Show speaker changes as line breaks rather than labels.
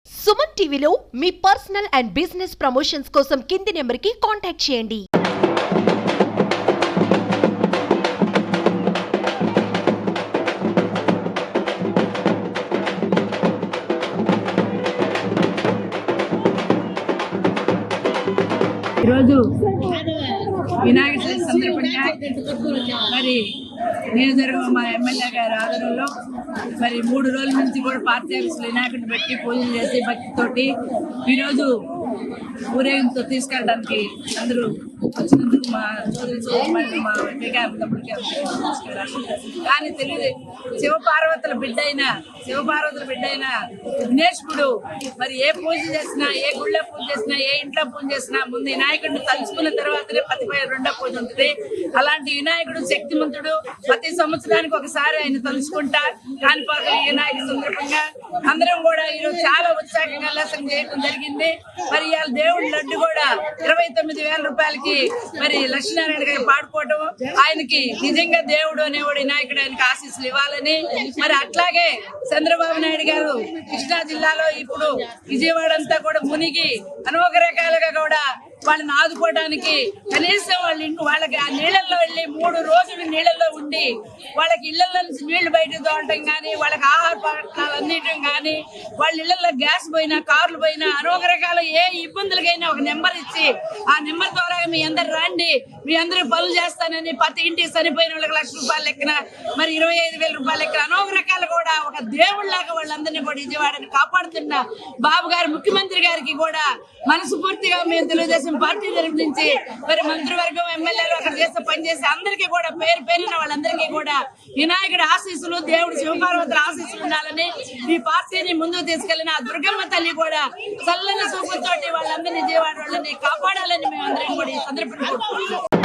సుమన్ టీవీలో మీ personal and business promotions కోసం కింది నెంబర్కి కాంటాక్ట్ చేయండి.
ఈరోజు వినాయక చవితి సందర్భంగా మరి నియోజకవర్గం మా ఎమ్మెల్యే గారి ఆధ్వర్యంలో మరి 3 రోజుల నుంచి కూడా పార్టీ ఆఫీసులో వినాయకుడిని పెట్టి పూజలు చేసి భక్తితోటి ఈరోజు ఊరేగింపుతో తీసుకెళ్ళడానికి అందరూ వచ్చినందుకు మా సోదరి మా వెంకయ్య తమ్ముడికి కానీ తెలియదు శివపార్వతుల బిడ్డ అయిన విఘ్నేశ్వరుడు మరి ఏ పూజ చేసినా, ఏ గుళ్ళో పూజ చేసినా, ఏ ఇంట్లో పూజ చేసినా ముందు వినాయకుడిని తలుచుకున్న తర్వాతనే ప్రతిపై రెండో పూజ ఉంటుంది. అలాంటి వినాయకుడు శక్తిమంతుడు. ప్రతి సంవత్సరానికి ఒకసారి ఆయన తలుచుకుంటా కాణిపాక వినాయక సందర్భంగా అందరం కూడా ఈరోజు చాలా ఉత్సాహంగా ఉల్లాసం చేయడం జరిగింది. మరి ఇవాళ దేవుడి లడ్డు కూడా 29,000 రూపాయలకి మరి లక్ష్మీనారాయణ గారు పాడుకోవడం, ఆయనకి నిజంగా దేవుడు అనేవాడు వినాయకుడు ఆయనకి ఆశీస్సులు ఇవ్వాలని, మరి అట్లాగే చంద్రబాబు నాయుడు గారు కృష్ణా జిల్లాలో ఇప్పుడు విజయవాడ అంతా కూడా మునిగి అనేక రకాలుగా కూడా వాళ్ళని ఆదుకోవడానికి కనీసం వాళ్ళకి ఆ నీళ్ళల్లో వెళ్ళి 3 రోజులు నీళ్ళల్లో ఉండి వాళ్ళకి ఇళ్లలో నుంచి నీళ్లు బయటకు తోడటం కానీ, వాళ్ళకి ఆహార పదార్థాలు అందించడం కానీ, వాళ్ళ ఇళ్లలో గ్యాస్ పోయినా, కార్లు పోయినా అనేక రకాల ఏ ఇబ్బందులకైనా ఒక నెంబర్ ఇచ్చి ఆ నెంబర్ ద్వారా మీ అందరు రండి, మీ అందరూ పనులు చేస్తానని ప్రతి ఇంటికి చనిపోయిన వాళ్ళకి ₹1,00,000 లెక్కన, మరి 25,000 రూపాయల లెక్కన అనేక రకాలు కూడా ఒక దేవుళ్ళలాగా వాళ్ళందరినీ కూడా విజయవాడని కాపాడుతున్న బాబు గారు ముఖ్యమంత్రి గారికి కూడా మనస్ఫూర్తిగా మేము తెలుగుదేశం పార్టీ తరఫు నుంచి మరి మంత్రివర్గం ఎమ్మెల్యేలు అక్కడ చేస్తే పనిచేసి అందరికీ కూడా పేరు పేరున వాళ్ళందరికీ కూడా వినాయకుడి ఆశీస్సులు, దేవుడు శివపార్వతుల ఆశీస్సులు ఉండాలని, ఈ పార్టీని ముందుకు తీసుకెళ్లిన ఆ దుర్గమ్మ తల్లి కూడా చల్లని చూపులతోటి వాళ్ళందరినీ విజయవాడ వాళ్ళని కాపాడాలని మేము అందరం కూడా ఈ సందర్భంగా